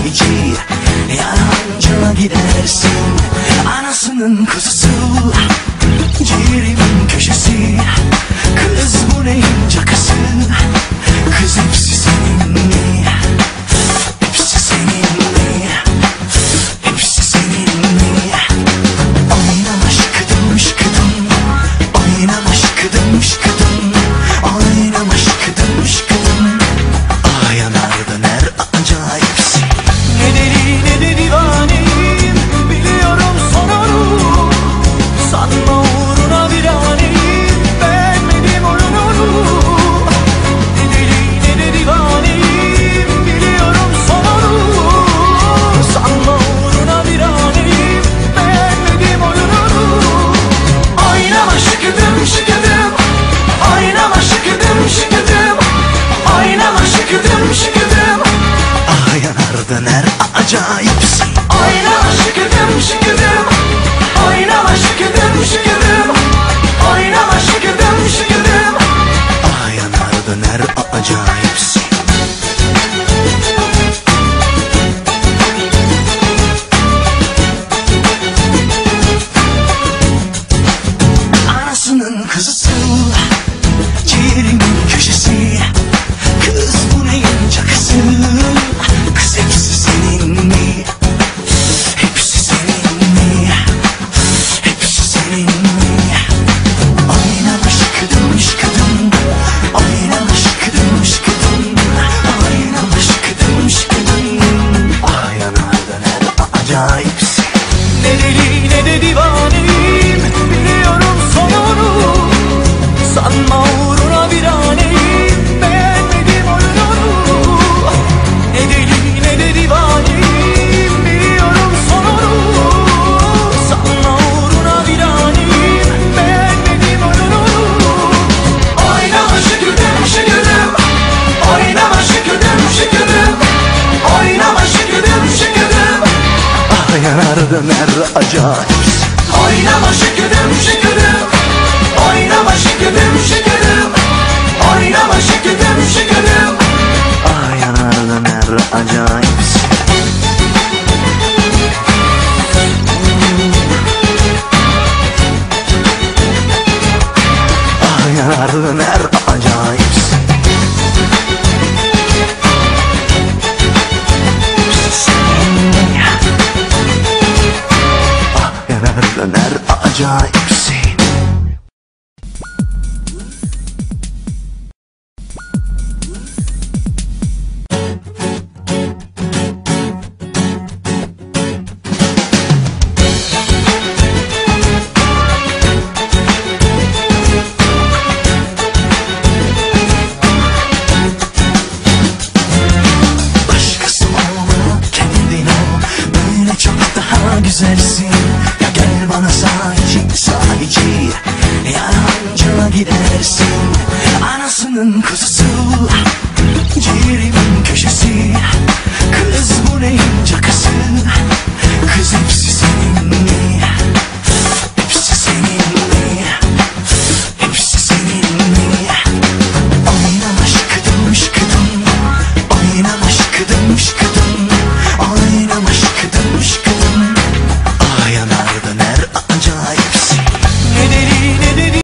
sahici, yalancına gidersin. Anasının kuzusu, ciğerimin köşesi. Kız bu neyin cakası? Kız hepsi senin mi? Hepsi senin mi? Hepsi senin mi? Oynama şıkıdım şıkıdım, oynama şıkıdım şıkıdım, oynama şıkıdım şıkıdım. Ah yanar döner acayipsin. Ne deli ne de divaneyim, biliyorum sonunu. Sanma uğruna viraneyim, beğenmedim oyununu. Ne deli ne de divaneyim, biliyorum sonunu. Sanma uğruna viraneyim, beğenmedim oyununu. Oynama şıkıdım şıkıdım, oynama şıkıdım şıkıdım, oynama şıkıdım şıkıdım. Ah yanar döner acayipsin. Oynama şıkıdım şıkıdım, oynama şıkıdım şıkıdım, oynama şıkıdım şıkıdım. Ah yanar döner acayipsin. Anasının kızısı, ciğerimin köşesi. Kız bu neyin cakası? Kız hepsi senin mi? Hepsi senin mi? Hepsi senin mi? Oynama şıkıdım şıkıdım, oynama şıkıdım şıkıdım, oynama şıkıdım şıkıdım. Ah yanar döner acayipsin. Ne deli ne de divaneyim, biliyorum sonunu. Sanma uğruna viraneyim, beğenmedim oyununu. Ne deli ne de divaneyim, biliyorum sonunu. Sanma uğruna viraneyim, beğenmedim oyununu. Oynama şıkıdım şıkıdım, oynama şıkıdım şıkıdım, oynama şıkıdım şıkıdım. Ah yanar döner acayipsin. Oynama şıkıdım şıkıdım, oynama şıkıdım şıkıdım, oynama şıkıdım şıkıdım. Ah yanar döner acayipsin. Ah yanar döner acayipsin. Ah yanar döner acayipsin. Başkası olma, kendin ol. Böyle çok daha güzelsin. Ya gel bana sahici, sahici, yalancına gidersin. Anasının kuzusu,